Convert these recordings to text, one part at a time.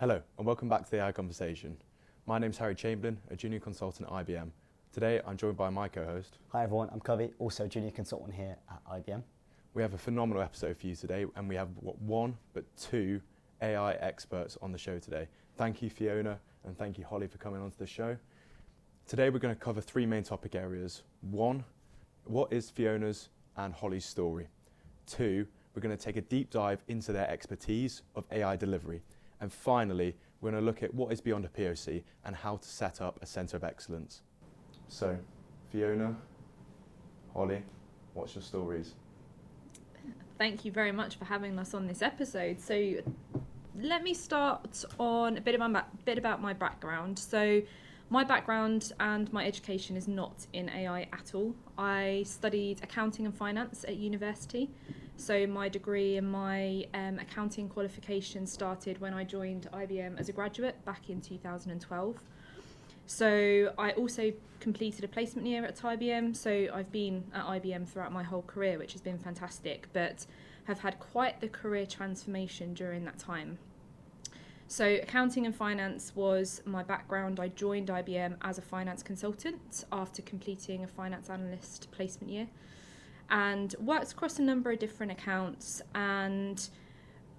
Hello and welcome back to the AI Conversation. My name's Harry Chamberlain, a junior consultant at IBM. Today I'm joined by my co-host. Hi everyone, I'm Kavi, also a junior consultant here at IBM. We have a phenomenal episode for you today, and we have one but two AI experts on the show today. Thank you Fiona and thank you Holly for coming onto the show. Today we're going to cover three main topic areas. One, what is Fiona's and Holly's story? Two, we're going to take a deep dive into their expertise of AI delivery. And finally, we're going to look at what is beyond a POC and how to set up a centre of excellence. So, Fiona, Holly, what's your stories? Thank you very much for having us on this episode. So, let me start on a bit about my background. So, my background and my education is not in AI at all. I studied accounting and finance at university. So my degree and my accounting qualification started when I joined IBM as a graduate back in 2012. So I also completed a placement year at IBM. So I've been at IBM throughout my whole career, which has been fantastic, but have had quite the career transformation during that time. So accounting and finance was my background. I joined IBM as a finance consultant after completing a finance analyst placement year, and worked across a number of different accounts and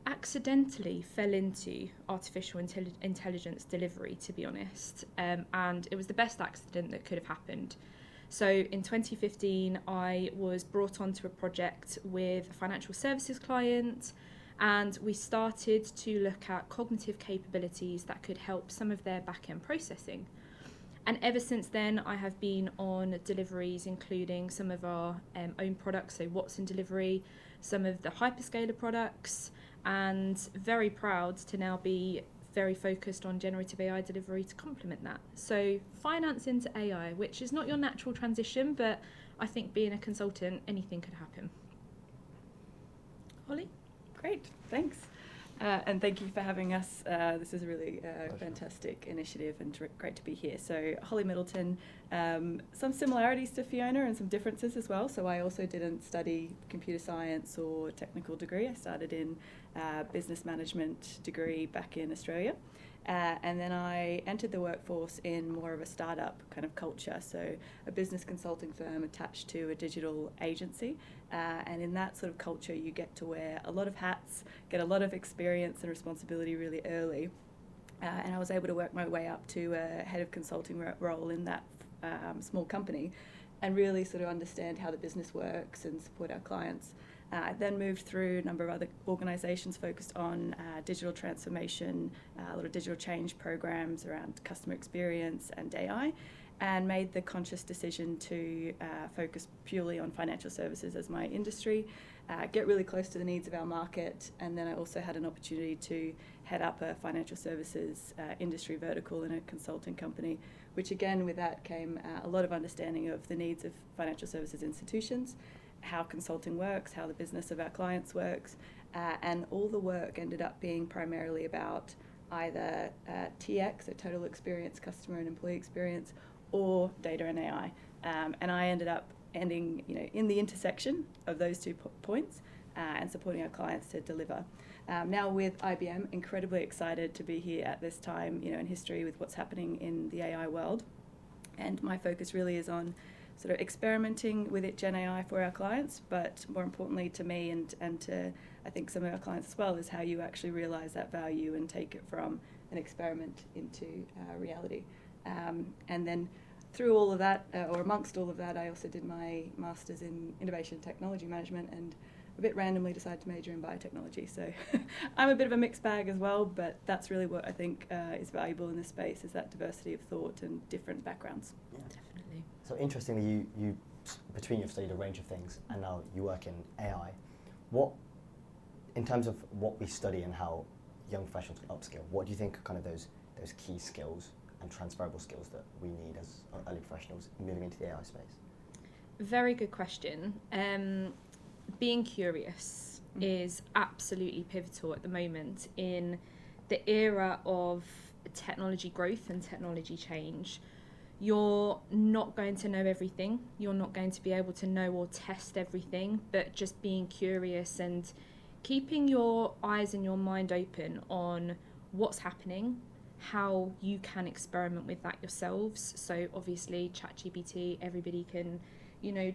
accidentally fell into artificial intelligence delivery, to be honest. And it was the best accident that could have happened. So in 2015, I was brought onto a project with a financial services client, and we started to look at cognitive capabilities that could help some of their back-end processing. And ever since then, I have been on deliveries, including some of our own products, so Watson delivery, some of the hyperscaler products, and very proud to now be very focused on generative AI delivery to complement that. So finance into AI, which is not your natural transition, but I think being a consultant, anything could happen. Holly? Great, thanks. And thank you for having us. This is a really fantastic initiative and great to be here. So Holly Middleton, some similarities to Fiona and some differences as well. So I also didn't study computer science or technical degree. I started in business management degree back in Australia. And then I entered the workforce in more of a startup kind of culture, so a business consulting firm attached to a digital agency. And in that sort of culture, you get to wear a lot of hats, get a lot of experience and responsibility really early. And I was able to work my way up to a head of consulting role in that small company and really sort of understand how the business works and support our clients. I then moved through a number of other organisations focused on digital transformation, a lot of digital change programs around customer experience and AI, and made the conscious decision to focus purely on financial services as my industry, get really close to the needs of our market, and then I also had an opportunity to head up a financial services industry vertical in a consulting company, which again with that came a lot of understanding of the needs of financial services institutions, how consulting works, how the business of our clients works, and all the work ended up being primarily about either TX, so total experience, customer and employee experience, or data and AI. And I ended up ending in the intersection of those 2 points and supporting our clients to deliver. Now with IBM, incredibly excited to be here at this time in history with what's happening in the AI world. And my focus really is on sort of experimenting with Gen AI for our clients, but more importantly to me and to I think some of our clients as well, is how you actually realise that value and take it from an experiment into reality. And then through all of that, or amongst all of that, I also did my Masters in Innovation and Technology Management and a bit randomly decided to major in biotechnology. So I'm a bit of a mixed bag as well, but that's really what I think is valuable in this space, is that diversity of thought and different backgrounds. Yeah. Definitely. So interestingly, you between you've studied a range of things and now you work in AI. What, in terms of what we study and how young professionals can upskill, what do you think are kind of those key skills and transferable skills that we need as early professionals moving into the AI space? Very good question. Being curious is absolutely pivotal at the moment in the era of technology growth and technology change. You're not going to know everything. You're not going to be able to know or test everything, but just being curious and keeping your eyes and your mind open on what's happening, how you can experiment with that yourselves. So obviously ChatGPT, everybody can,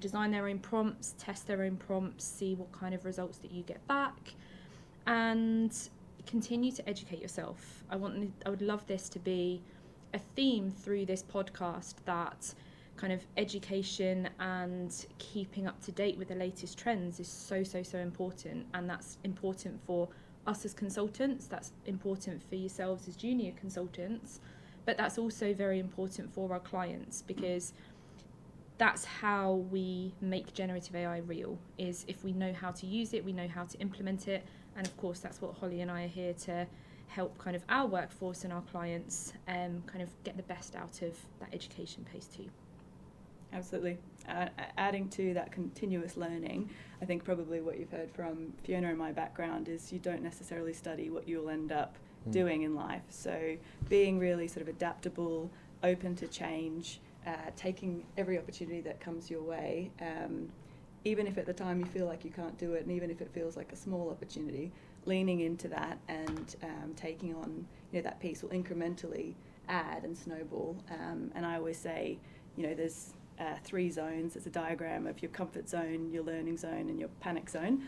design their own prompts, test their own prompts, see what kind of results that you get back, and continue to educate yourself. I would love this to be a theme through this podcast, that kind of education and keeping up to date with the latest trends is so important, and that's important for us as consultants, that's important for yourselves as junior consultants, but that's also very important for our clients, because that's how we make generative AI real, is if we know how to use it, we know how to implement it, and of course that's what Holly and I are here to help kind of our workforce and our clients kind of get the best out of that education pace too. Absolutely. Adding to that continuous learning, I think probably what you've heard from Fiona and my background is you don't necessarily study what you'll end up doing in life. So being really sort of adaptable, open to change, taking every opportunity that comes your way, even if at the time you feel like you can't do it, and even if it feels like a small opportunity, leaning into that and taking on that piece will incrementally add and snowball. And I always say, there's 3 zones. It's a diagram of your comfort zone, your learning zone, and your panic zone.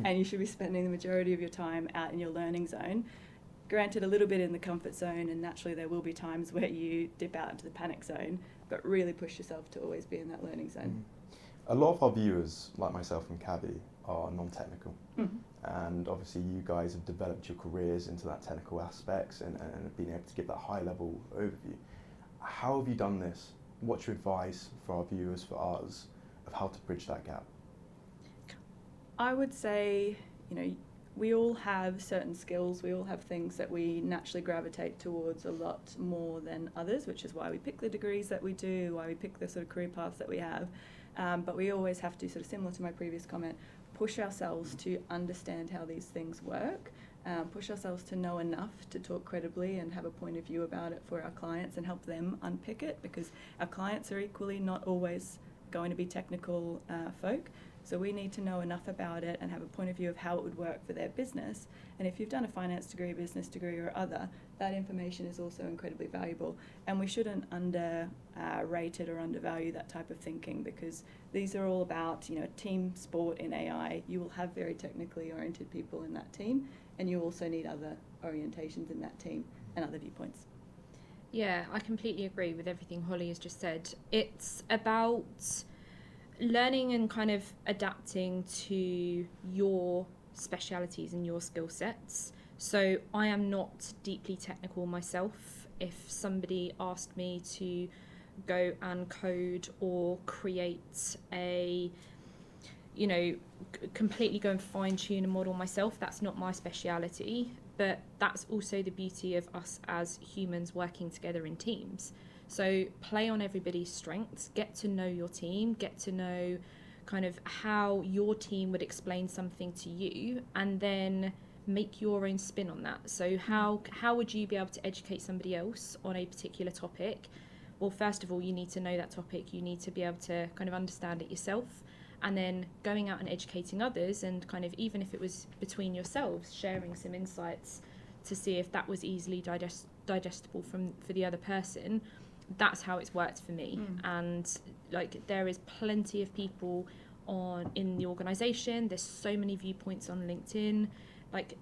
And you should be spending the majority of your time out in your learning zone. Granted, a little bit in the comfort zone, and naturally there will be times where you dip out into the panic zone, but really push yourself to always be in that learning zone. A lot of our viewers, like myself and Kavi, are non-technical. And obviously you guys have developed your careers into that technical aspects and been able to give that high-level overview. How have you done this? What's your advice for our viewers, for us, of how to bridge that gap? I would say, we all have certain skills, we all have things that we naturally gravitate towards a lot more than others, which is why we pick the degrees that we do, why we pick the sort of career paths that we have. But we always have to, sort of similar to my previous comment, push ourselves to understand how these things work, push ourselves to know enough to talk credibly and have a point of view about it for our clients and help them unpick it, because our clients are equally not always going to be technical folk. So we need to know enough about it and have a point of view of how it would work for their business. And if you've done a finance degree, business degree or other, that information is also incredibly valuable. And we shouldn't underrate it or undervalue that type of thinking, because these are all about, team sport in AI. You will have very technically oriented people in that team, and you also need other orientations in that team and other viewpoints. Yeah, I completely agree with everything Holly has just said. It's about learning and kind of adapting to your specialities and your skill sets. So I am not deeply technical myself. If somebody asked me to go and code or create a, completely go and fine tune a model myself, that's not my speciality. But that's also the beauty of us as humans working together in teams. So play on everybody's strengths, get to know your team, get to know kind of how your team would explain something to you, and then make your own spin on that. So how would you be able to educate somebody else on a particular topic? Well, first of all, you need to know that topic, you need to be able to kind of understand it yourself, and then going out and educating others, and kind of, even if it was between yourselves, sharing some insights to see if that was easily digestible for the other person. That's how it's worked for me. And there is plenty of people in the organisation, there's so many viewpoints on LinkedIn,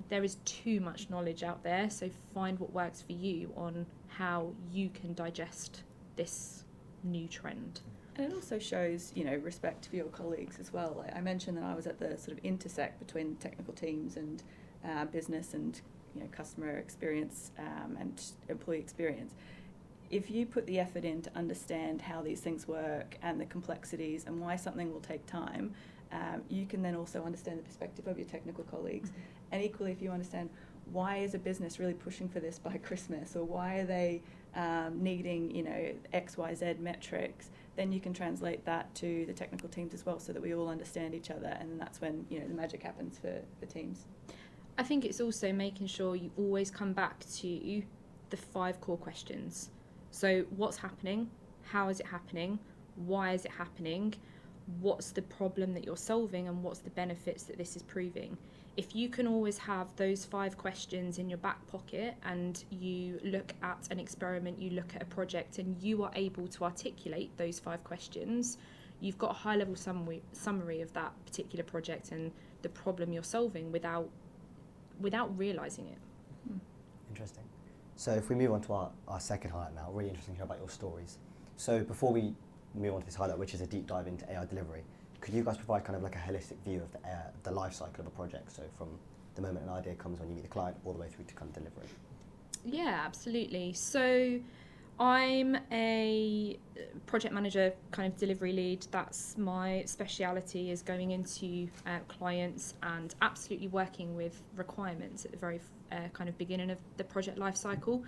there is too much knowledge out there, so find what works for you on how you can digest this new trend. And it also shows, respect for your colleagues as well. I mentioned that I was at the sort of intersect between technical teams and business and customer experience and employee experience. If you put the effort in to understand how these things work and the complexities and why something will take time, you can then also understand the perspective of your technical colleagues. And equally, if you understand why is a business really pushing for this by Christmas, or why are they needing X, Y, Z metrics, then you can translate that to the technical teams as well, so that we all understand each other, and that's when the magic happens for teams. I think it's also making sure you always come back to the 5 core questions. So what's happening? How is it happening? Why is it happening? what's the problem that you're solving and what's the benefits that this is proving. If you can always have those 5 questions in your back pocket, and you look at an experiment, you look at a project, and you are able to articulate those 5 questions, you've got a high-level summary of that particular project and the problem you're solving without realising it. Interesting. So if we move on to our second highlight now, really interesting to hear about your stories. So before we move on to this highlight, which is a deep dive into AI delivery, could you guys provide kind of like a holistic view of the life cycle of a project? So from the moment an idea comes when you meet the client all the way through to kind of delivery. Yeah, absolutely. So I'm a project manager, kind of delivery lead. That's my speciality, is going into clients and absolutely working with requirements at the very kind of beginning of the project life cycle.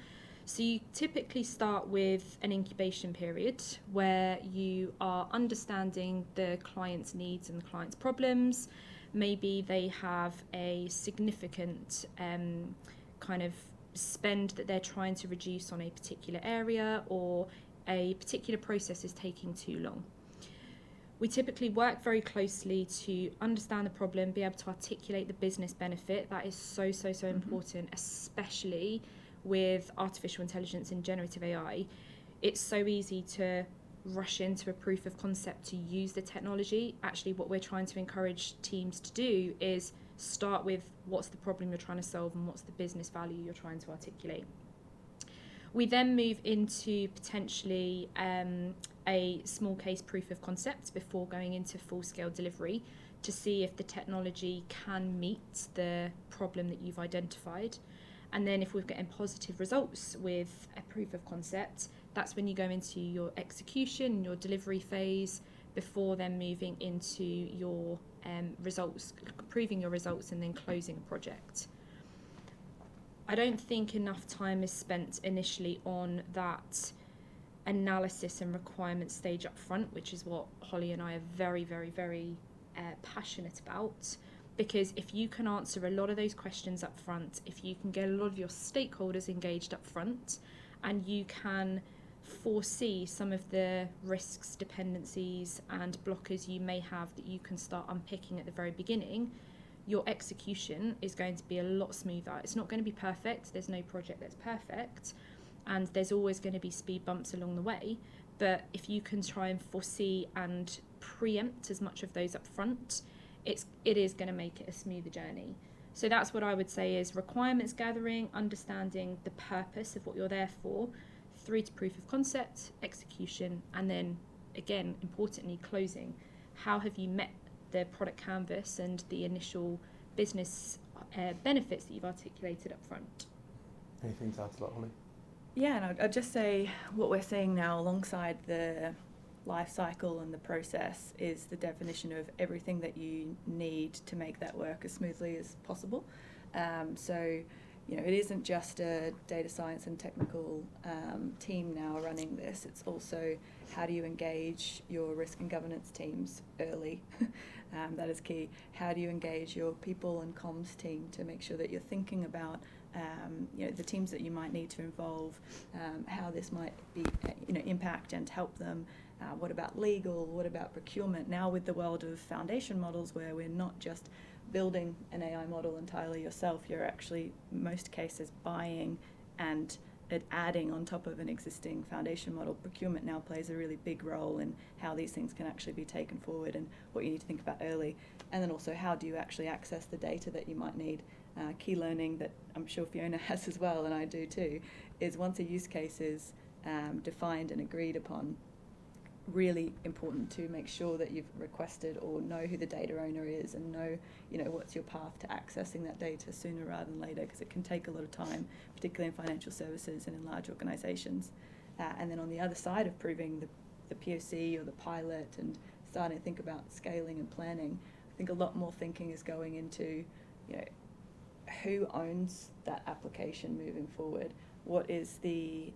So you typically start with an incubation period where you are understanding the client's needs and the client's problems. Maybe they have a significant kind of spend that they're trying to reduce on a particular area, or a particular process is taking too long. We typically work very closely to understand the problem, be able to articulate the business benefit. That is so important, especially with artificial intelligence and generative AI. It's so easy to rush into a proof of concept to use the technology. Actually, what we're trying to encourage teams to do is start with what's the problem you're trying to solve and what's the business value you're trying to articulate. We then move into potentially a small case proof of concept before going into full-scale delivery to see if the technology can meet the problem that you've identified. And then if we're getting positive results with a proof of concept, that's when you go into your execution, your delivery phase, before then moving into your results, proving your results, and then closing a project. I don't think enough time is spent initially on that analysis and requirement stage up front, which is what Holly and I are very passionate about. Because if you can answer a lot of those questions up front, if you can get a lot of your stakeholders engaged up front, and you can foresee some of the risks, dependencies and blockers you may have that you can start unpicking at the very beginning, your execution is going to be a lot smoother. It's not going to be perfect. There's no project that's perfect, and there's always going to be speed bumps along the way. But if you can try and foresee and preempt as much of those up front, it is going to make it a smoother journey. So that's what I would say is requirements gathering, understanding the purpose of what you're there for, through to proof of concept, execution, and then, again, importantly, closing. How have you met the product canvas and the initial business benefits that you've articulated up front? Anything to add to that, Holly? Yeah, and I'd just say what we're seeing now alongside the life cycle and the process is the definition of everything that you need to make that work as smoothly as possible. So, you know, it isn't just a data science and technical team now running this. It's also how do you engage your risk and governance teams early? That is key. How do you engage your people and comms team to make sure that you're thinking about you know, the teams that you might need to involve, how this might be, you know, impact and help them. What about legal? What about procurement? Now with the world of foundation models, where we're not just building an AI model entirely yourself, you're actually, most cases, buying and adding on top of an existing foundation model. Procurement now plays a really big role in how these things can actually be taken forward and what you need to think about early. And then also, how do you actually access the data that you might need? Key learning that I'm sure Fiona has as well, and I do too, is once a use case is defined and agreed upon, really important to make sure that you've requested or know who the data owner is and know, you know, what's your path to accessing that data sooner rather than later, because it can take a lot of time, particularly in financial services and in large organisations. And then on the other side of proving the POC or the pilot and starting to think about scaling and planning, I think a lot more thinking is going into, you know, who owns that application moving forward? What is the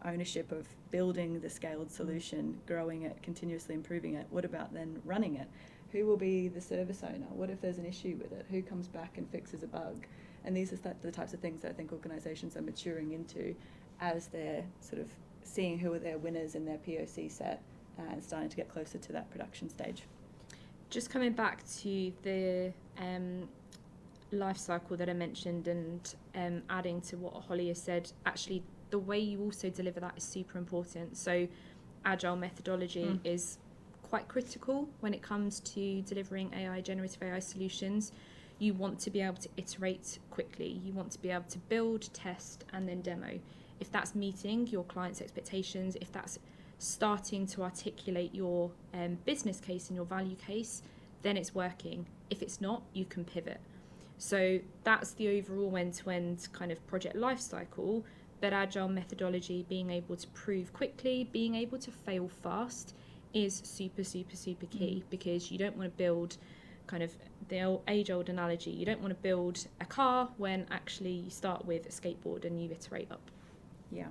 ownership of building the scaled solution, growing it, continuously improving it? What about then running it? Who will be the service owner? What if there's an issue with it? Who comes back and fixes a bug? And these are the types of things that I think organisations are maturing into as they're sort of seeing who are their winners in their POC set and starting to get closer to that production stage. Just coming back to the life cycle that I mentioned, and adding to what Holly has said, actually the way you also deliver that is super important. So agile methodology is quite critical when it comes to delivering generative AI solutions. You want to be able to iterate quickly. You want to be able to build, test, and then demo. If that's meeting your client's expectations, if that's starting to articulate your business case and your value case, then it's working. If it's not, you can pivot. So that's the overall end-to-end kind of project life cycle. But agile methodology, being able to prove quickly, being able to fail fast, is super, super, super key, because you don't want to build kind of the age-old analogy. You don't want to build a car when actually you start with a skateboard and you iterate up. Yeah.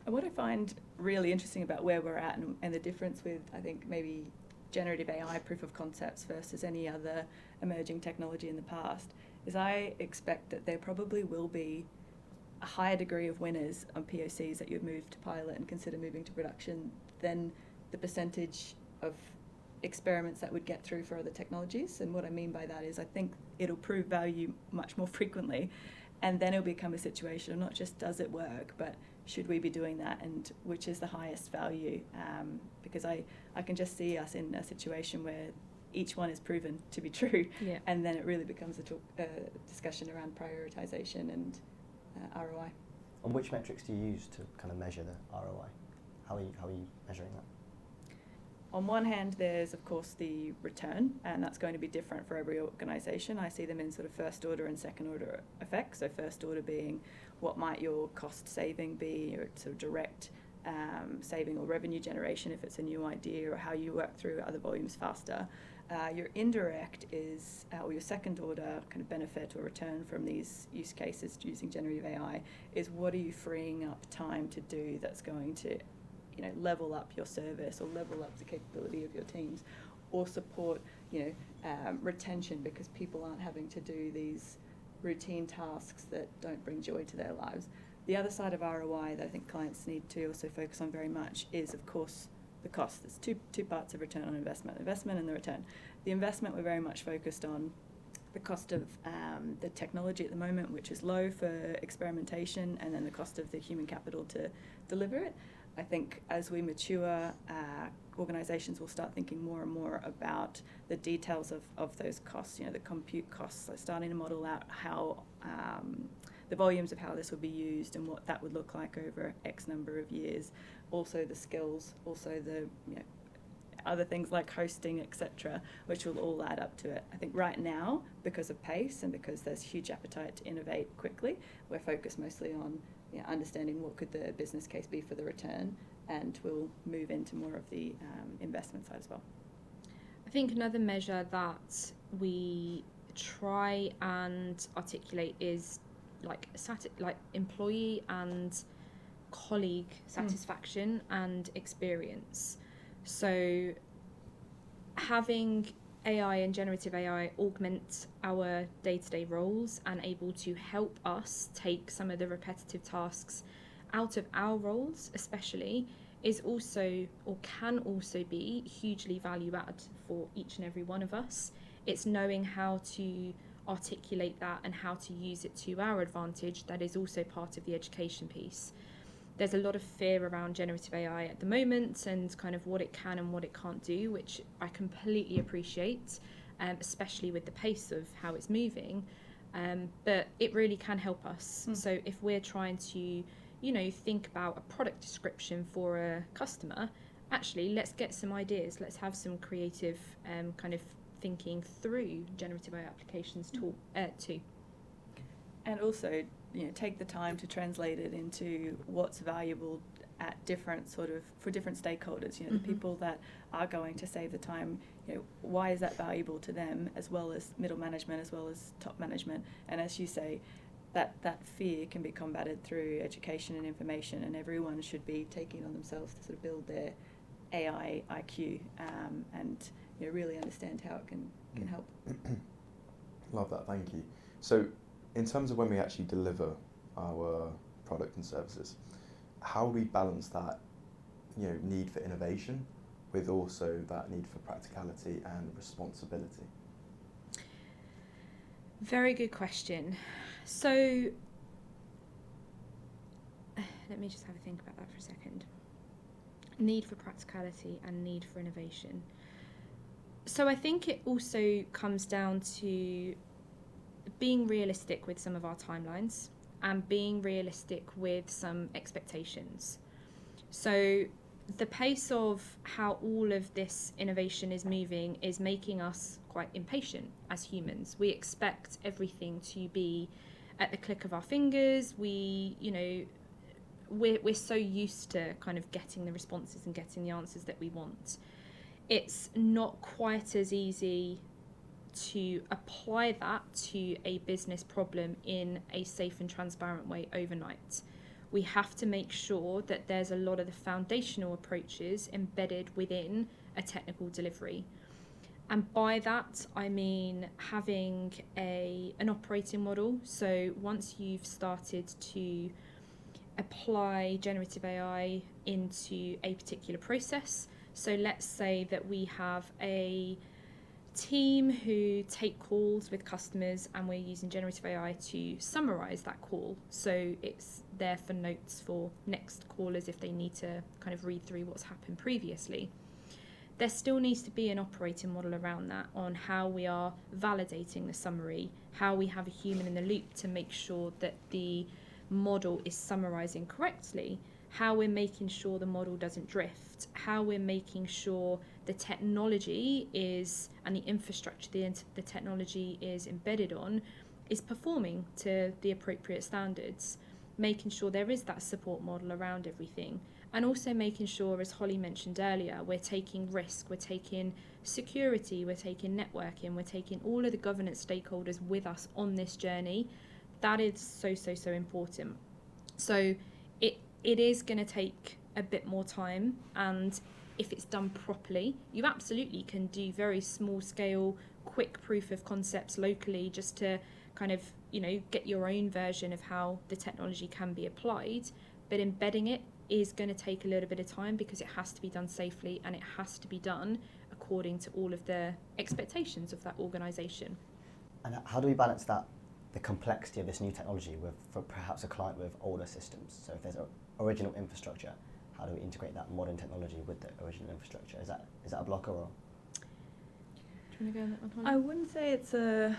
And what I find really interesting about where we're at and the difference with, I think, maybe generative AI proof of concepts versus any other emerging technology in the past is I expect that there probably will be a higher degree of winners on POCs that you'd move to pilot and consider moving to production than the percentage of experiments that would get through for other technologies. And what I mean by that is I think it'll prove value much more frequently, and then it'll become a situation of not just does it work, but should we be doing that, and which is the highest value, because I can just see us in a situation where each one is proven to be true, and then it really becomes a discussion around prioritization and ROI. And which metrics do you use to kind of measure the ROI? How are you measuring that? On one hand, there's of course the return, and that's going to be different for every organisation. I see them in sort of first order and second order effects. So first order being what might your cost saving be, or sort of direct saving or revenue generation if it's a new idea, or how you work through other volumes faster. Your indirect is, or your second order kind of benefit or return from these use cases using generative AI is what are you freeing up time to do that's going to, level up your service or level up the capability of your teams, or support, retention, because people aren't having to do these routine tasks that don't bring joy to their lives. The other side of ROI that I think clients need to also focus on very much is, of course, the cost. There's two parts of return on investment and the return. The investment, we're very much focused on the cost of the technology at the moment, which is low for experimentation, and then the cost of the human capital to deliver it. I think as we mature, organisations will start thinking more and more about the details of those costs, the compute costs, like starting to model out how the volumes of how this will be used and what that would look like over X number of years. Also the skills, also the other things like hosting, etc., which will all add up to it. I think right now, because of pace and because there's huge appetite to innovate quickly, we're focused mostly on understanding what could the business case be for the return, and we'll move into more of the investment side as well. I think another measure that we try and articulate is like employee and colleague satisfaction and experience. So having AI and generative AI augment our day-to-day roles and able to help us take some of the repetitive tasks out of our roles especially is also, or can also be, hugely value add for each and every one of us. It's knowing how to articulate that and how to use it to our advantage that is also part of the education piece. There's a lot of fear around generative AI at the moment and kind of what it can and what it can't do, which I completely appreciate, especially with the pace of how it's moving. But it really can help us. So if we're trying to, think about a product description for a customer, actually, let's get some ideas. Let's have some creative kind of thinking through generative AI applications too. And also, take the time to translate it into what's valuable at different for different stakeholders. The people that are going to save the time, why is that valuable to them, as well as middle management, as well as top management. And as you say, that fear can be combated through education and information, and everyone should be taking on themselves to sort of build their AI IQ and really understand how it can help. Love that, thank you. So in terms of when we actually deliver our product and services, how do we balance that need for innovation with also that need for practicality and responsibility? Very good question. So let me just have a think about that for a second. Need for practicality and need for innovation. So I think it also comes down to being realistic with some of our timelines and being realistic with some expectations. So the pace of how all of this innovation is moving is making us quite impatient as humans. We expect everything to be at the click of our fingers. We're so used to kind of getting the responses and getting the answers that we want. It's not quite as easy to apply that to a business problem in a safe and transparent way overnight. We have to make sure that there's a lot of the foundational approaches embedded within a technical delivery. And by that, I mean having an operating model. So once you've started to apply generative AI into a particular process, so let's say that we have a team who take calls with customers and we're using generative AI to summarize that call. So it's there for notes for next callers if they need to kind of read through what's happened previously. There still needs to be an operating model around that on how we are validating the summary, how we have a human in the loop to make sure that the model is summarizing correctly, how we're making sure the model doesn't drift, how we're making sure the technology is, and the infrastructure the technology is embedded on, is performing to the appropriate standards, making sure there is that support model around everything, and also making sure, as Holly mentioned earlier, we're taking risk, we're taking security, we're taking networking, we're taking all of the governance stakeholders with us on this journey. That is so important. So it is going to take a bit more time, and if it's done properly, you absolutely can do very small scale, quick proof of concepts locally just to kind of, get your own version of how the technology can be applied. But embedding it is going to take a little bit of time because it has to be done safely and it has to be done according to all of the expectations of that organisation. And how do we balance that, the complexity of this new technology for perhaps a client with older systems? So if there's original infrastructure, how do we integrate that modern technology with the original infrastructure? Is that a blocker or? Do you want to go on that one, Holly? I wouldn't say it's a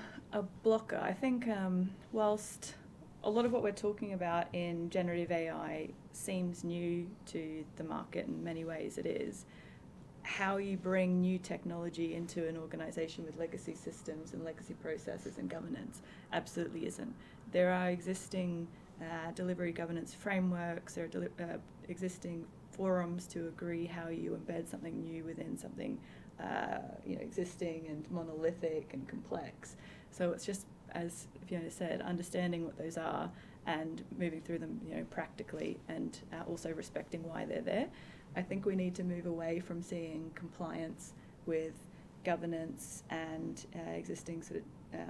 blocker. I think whilst a lot of what we're talking about in generative AI seems new to the market, in many ways it is, how you bring new technology into an organisation with legacy systems and legacy processes and governance absolutely isn't. There are existing delivery governance frameworks, there are existing forums to agree how you embed something new within something existing and monolithic and complex. So it's just, as Fiona said, understanding what those are and moving through them practically, and also respecting why they're there. I think we need to move away from seeing compliance with governance and existing sort of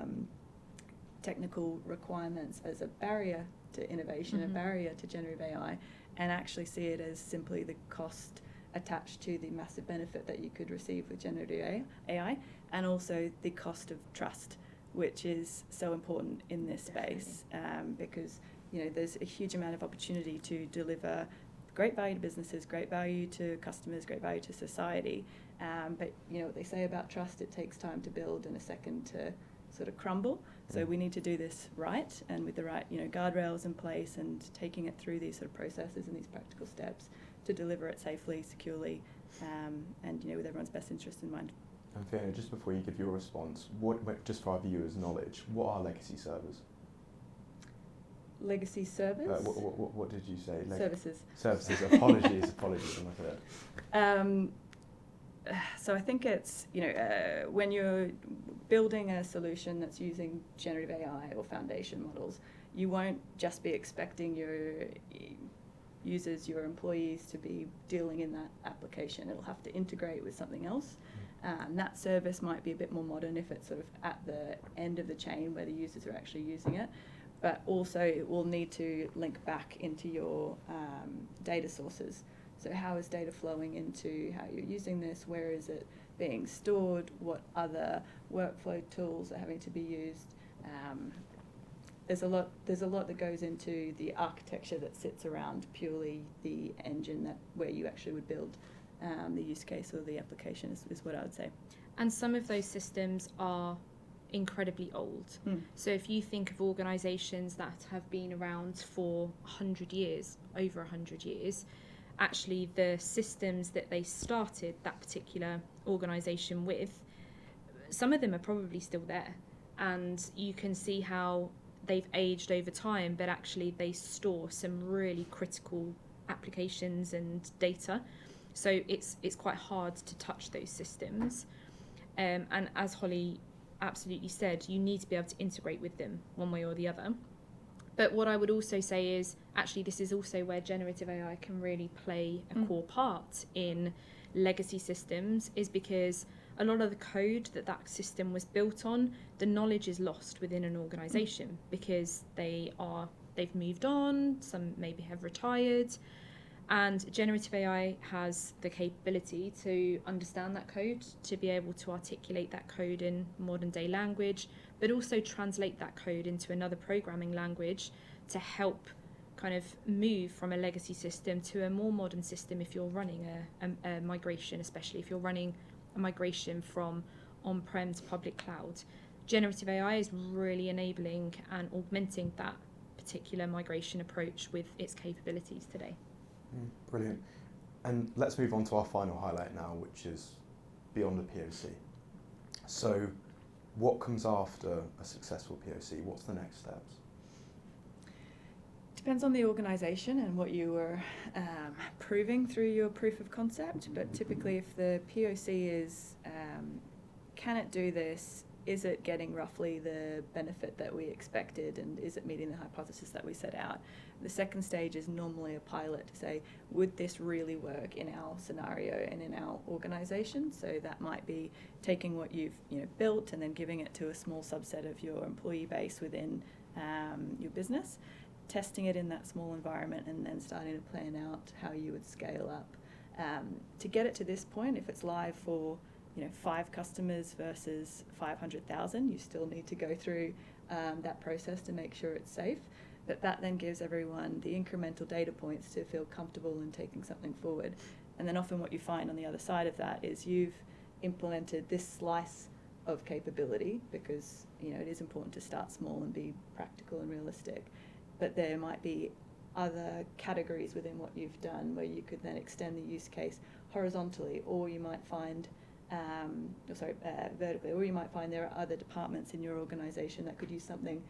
technical requirements as a barrier to innovation, a barrier to generative AI, and actually see it as simply the cost attached to the massive benefit that you could receive with generative AI, and also the cost of trust, which is so important in this space, because there's a huge amount of opportunity to deliver great value to businesses, great value to customers, great value to society, but what they say about trust, it takes time to build and a second to sort of crumble. So we need to do this right, and with the right guardrails in place, and taking it through these sort of processes and these practical steps to deliver it safely, securely, and with everyone's best interest in mind. And Fiona, just before you give your response, just for our viewers' knowledge, what are legacy servers? Legacy service? What did you say? Services. Services. Apologies. I'm looking at it. So I think it's, when you're building a solution that's using generative AI or foundation models, you won't just be expecting your users, your employees, to be dealing in that application. It'll have to integrate with something else. That service might be a bit more modern if it's sort of at the end of the chain where the users are actually using it. But also it will need to link back into your data sources So how is data flowing into how you're using this? Where is it being stored? What other workflow tools are having to be used? There's a lot that goes into the architecture that sits around purely the engine that where you actually would build the use case or the application is what I would say. And some of those systems are incredibly old. So if you think of organisations that have been around for 100 years, over 100 years, actually the systems that they started that particular organisation with, some of them are probably still there, and you can see how they've aged over time, but actually they store some really critical applications and data. So it's quite hard to touch those systems. And as Holly absolutely said, you need to be able to integrate with them one way or the other. But what I would also say is, actually, this is also where generative AI can really play a core part in legacy systems, is because a lot of the code that system was built on, the knowledge is lost within an organisation because they've moved on, some maybe have retired, and generative AI has the capability to understand that code, to be able to articulate that code in modern day language, but also translate that code into another programming language to help kind of move from a legacy system to a more modern system if you're running a migration, especially if you're running a migration from on-prem to public cloud. Generative AI is really enabling and augmenting that particular migration approach with its capabilities today. Brilliant. And let's move on to our final highlight now, which is beyond the POC. So what comes after a successful POC? What's the next steps? Depends on the organisation and what you were proving through your proof of concept, but typically if the POC is, can it do this? Is it getting roughly the benefit that we expected, and is it meeting the hypothesis that we set out? The second stage is normally a pilot to say, would this really work in our scenario and in our organisation? So that might be taking what you've built and then giving it to a small subset of your employee base within your business, testing it in that small environment, and then starting to plan out how you would scale up. To get it to this point, if it's live for 5 customers versus 500,000, you still need to go through that process to make sure it's safe. But that then gives everyone the incremental data points to feel comfortable in taking something forward. And then often what you find on the other side of that is you've implemented this slice of capability, because it is important to start small and be practical and realistic. But there might be other categories within what you've done where you could then extend the use case horizontally, or you might find vertically, or you might find there are other departments in your organisation that could use something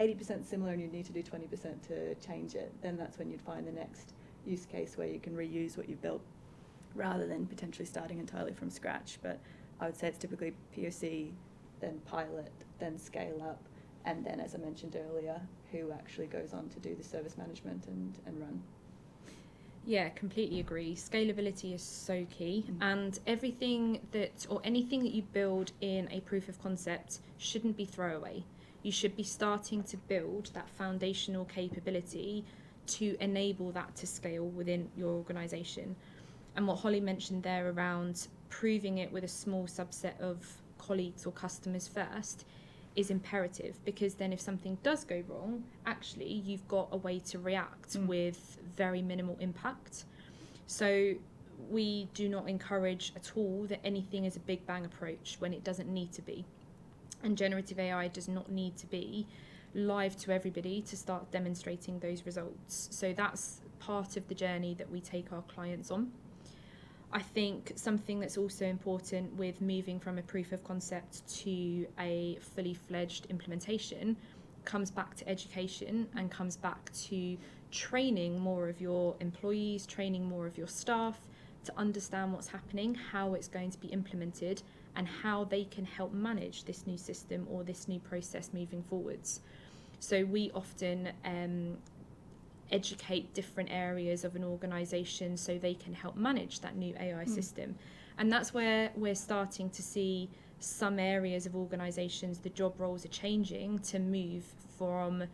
80% similar and you need to do 20% to change it. Then that's when you'd find the next use case where you can reuse what you've built rather than potentially starting entirely from scratch. But I would say it's typically POC, then pilot, then scale up, and then, as I mentioned earlier, who actually goes on to do the service management and run. Yeah, completely agree. Scalability is so key, and anything that you build in a proof of concept shouldn't be throwaway. You should be starting to build that foundational capability to enable that to scale within your organisation. And what Holly mentioned there around proving it with a small subset of colleagues or customers first is imperative, because then if something does go wrong, actually you've got a way to react with very minimal impact. So we do not encourage at all that anything is a big bang approach when it doesn't need to be. And generative AI does not need to be live to everybody to start demonstrating those results. So that's part of the journey that we take our clients on. I think something that's also important with moving from a proof of concept to a fully fledged implementation comes back to education and comes back to training more of your employees, training more of your staff to understand what's happening, how it's going to be implemented, and how they can help manage this new system or this new process moving forwards. So we often educate different areas of an organisation so they can help manage that new AI system. And that's where we're starting to see some areas of organisations, the job roles are changing to move from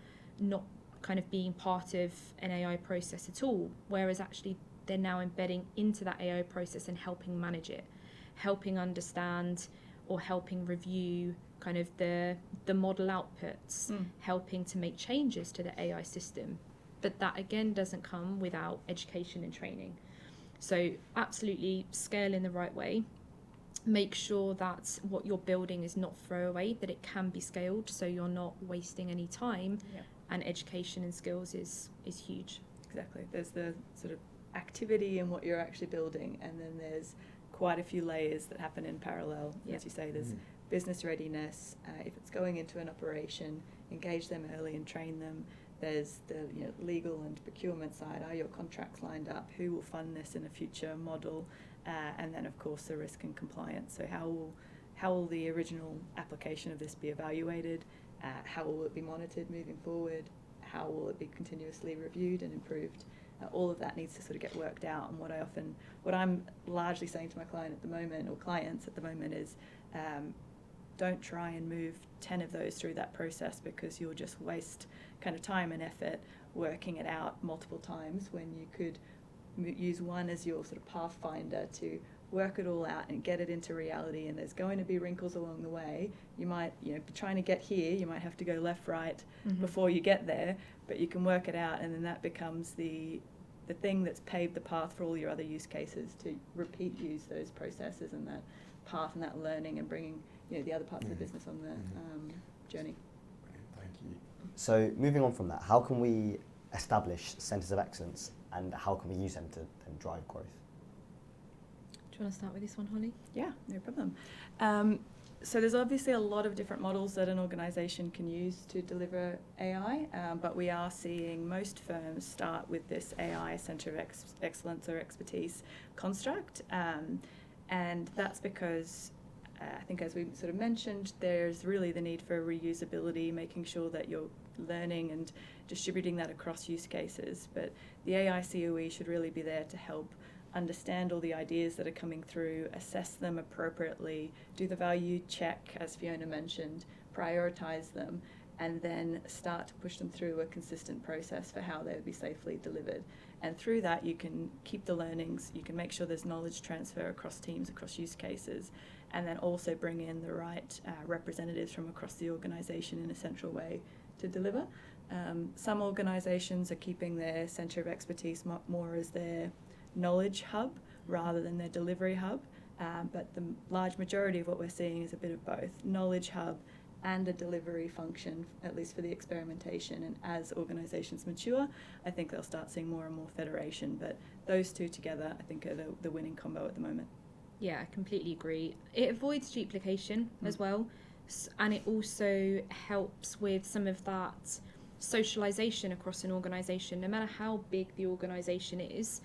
not kind of being part of an AI process at all, whereas actually they're now embedding into that AI process and helping manage it, helping understand or helping review kind of the model outputs, helping to make changes to the AI system. But that again doesn't come without education and training. So absolutely scale in the right way. Make sure that what you're building is not throwaway, that it can be scaled so you're not wasting any time. Yep. And education and skills is huge. Exactly. There's the sort of activity in what you're actually building, and then there's quite a few layers that happen in parallel. Yep. As you say, there's business readiness. If it's going into an operation, engage them early and train them. There's the legal and procurement side. Are your contracts lined up? Who will fund this in a future model? And then, of course, the risk and compliance. So how will the original application of this be evaluated? How will it be monitored moving forward? How will it be continuously reviewed and improved? All of that needs to sort of get worked out. And what I'm largely saying to my client at the moment, or clients at the moment, is don't try and move 10 of those through that process, because you'll just waste kind of time and effort working it out multiple times when you could use one as your sort of pathfinder to work it all out and get it into reality. And there's going to be wrinkles along the way. You might, be trying to get here, you might have to go left, right before you get there, but you can work it out, and then that becomes the thing that's paved the path for all your other use cases to repeat use those processes and that path and that learning, and bringing the other parts of the business on the journey. Brilliant, thank you. So moving on from that, how can we establish centres of excellence, and how can we use them to then drive growth? Do you want to start with this one, Holly? Yeah, no problem. So there's obviously a lot of different models that an organisation can use to deliver AI, but we are seeing most firms start with this AI Centre of Excellence or Expertise construct, and that's because I think, as we sort of mentioned, there's really the need for reusability, making sure that you're learning and distributing that across use cases. But the AI COE should really be there to help understand all the ideas that are coming through, assess them appropriately, do the value check, as Fiona mentioned, prioritise them, and then start to push them through a consistent process for how they would be safely delivered. And through that, you can keep the learnings, you can make sure there's knowledge transfer across teams, across use cases, and then also bring in the right representatives from across the organisation in a central way to deliver. Some organisations are keeping their centre of expertise more as their knowledge hub rather than their delivery hub, but the large majority of what we're seeing is a bit of both, knowledge hub and a delivery function, at least for the experimentation. And as organisations mature, I think they'll start seeing more and more federation, but those two together I think are the winning combo at the moment. Yeah, I completely agree. It avoids duplication as well, and it also helps with some of that socialisation across an organisation. No matter how big the organisation is,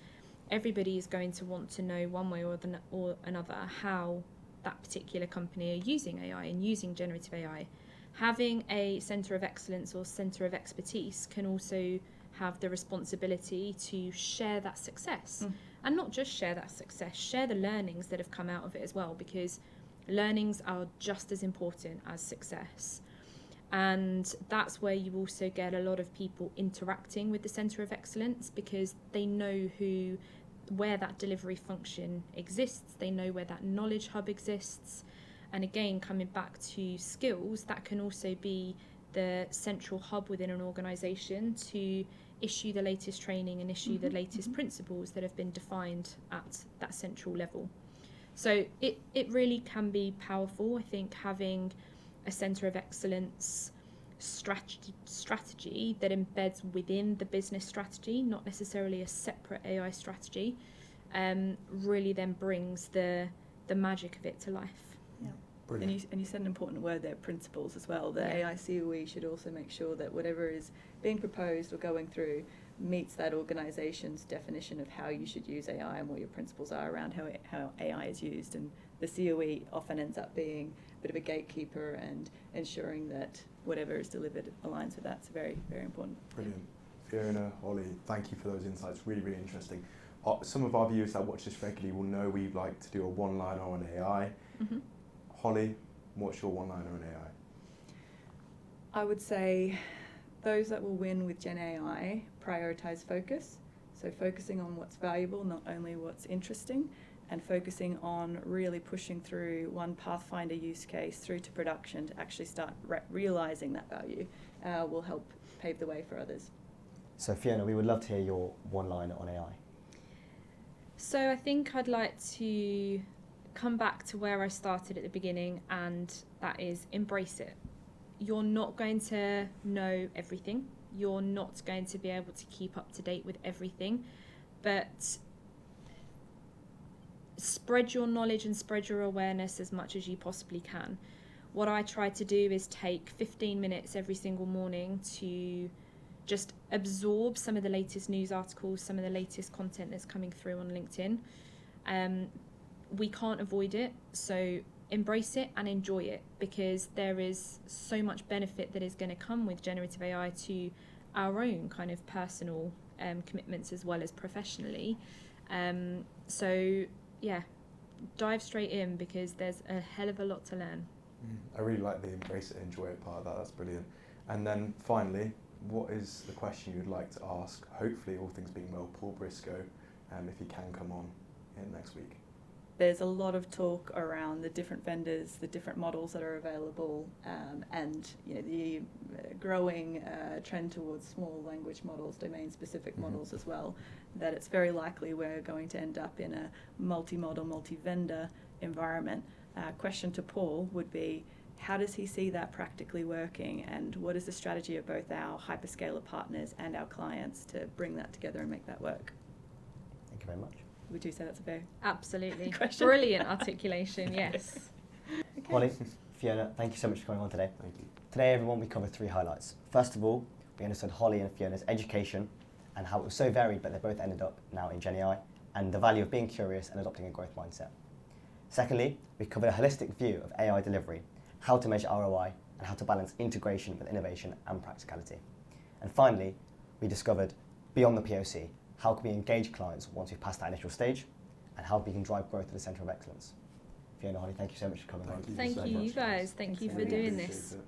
everybody is going to want to know one way or another how that particular company are using AI and using generative AI. Having a centre of excellence or centre of expertise can also have the responsibility to share that success. And not just share that success, share the learnings that have come out of it as well, because learnings are just as important as success. And that's where you also get a lot of people interacting with the Centre of Excellence, because they know where that delivery function exists, they know where that knowledge hub exists. And again, coming back to skills, that can also be the central hub within an organisation to issue the latest training and issue the latest principles that have been defined at that central level. So it really can be powerful. I think having a Centre of Excellence strategy that embeds within the business strategy, not necessarily a separate AI strategy, really then brings the magic of it to life. Yeah. Brilliant. And you said an important word there, principles as well. The AI COE should also make sure that whatever is being proposed or going through meets that organisation's definition of how you should use AI and what your principles are around how AI is used. And the COE often ends up being a bit of a gatekeeper and ensuring that whatever is delivered aligns with that. It's very, very important. Brilliant. Fiona, Holly, thank you for those insights. Really, really interesting. Some of our viewers that watch this regularly will know we like to do a one-liner on AI. Holly, what's your one-liner on AI? I would say those that will win with Gen AI prioritise focus, So focusing on what's valuable, not only what's interesting, and focusing on really pushing through one Pathfinder use case through to production to actually start realising that value will help pave the way for others. So Fiona, we would love to hear your one-liner on AI. So I think I'd like to come back to where I started at the beginning, and that is embrace it. You're not going to know everything. You're not going to be able to keep up to date with everything, but spread your knowledge and spread your awareness as much as you possibly can. What I try to do is take 15 minutes every single morning to just absorb some of the latest news articles, some of the latest content that's coming through on LinkedIn. We can't avoid it, so embrace it and enjoy it, because there is so much benefit that is going to come with generative AI to our own kind of personal commitments as well as professionally. So yeah, dive straight in, because there's a hell of a lot to learn. I really like the embrace it, enjoy it part of that. That's brilliant. And then finally, what is the question you'd like to ask? Hopefully, all things being well, Paul Briscoe, if he can come on next week. There's a lot of talk around the different vendors, the different models that are available, and the growing trend towards small language models, domain-specific models as well, that it's very likely we're going to end up in a multi-model, multi-vendor environment. Question to Paul would be, how does he see that practically working, and what is the strategy of both our hyperscaler partners and our clients to bring that together and make that work? Thank you very much. Would you say that's a very Absolutely. question? Brilliant articulation, yes. Okay. Holly, Fiona, thank you so much for coming on today. Thank you. Today, everyone, we covered 3 highlights. First of all, we understood Holly and Fiona's education and how it was so varied, but they both ended up now in Gen AI, and the value of being curious and adopting a growth mindset. Secondly, we covered a holistic view of AI delivery, how to measure ROI, and how to balance integration with innovation and practicality. And finally, we discovered, beyond the POC, how can we engage clients once we've passed that initial stage, and how we can drive growth to the centre of excellence. Fiona, Holly, thank you so much for coming on. Thank so you, much, you guys. Thank you Thanks for for doing Appreciate this. it.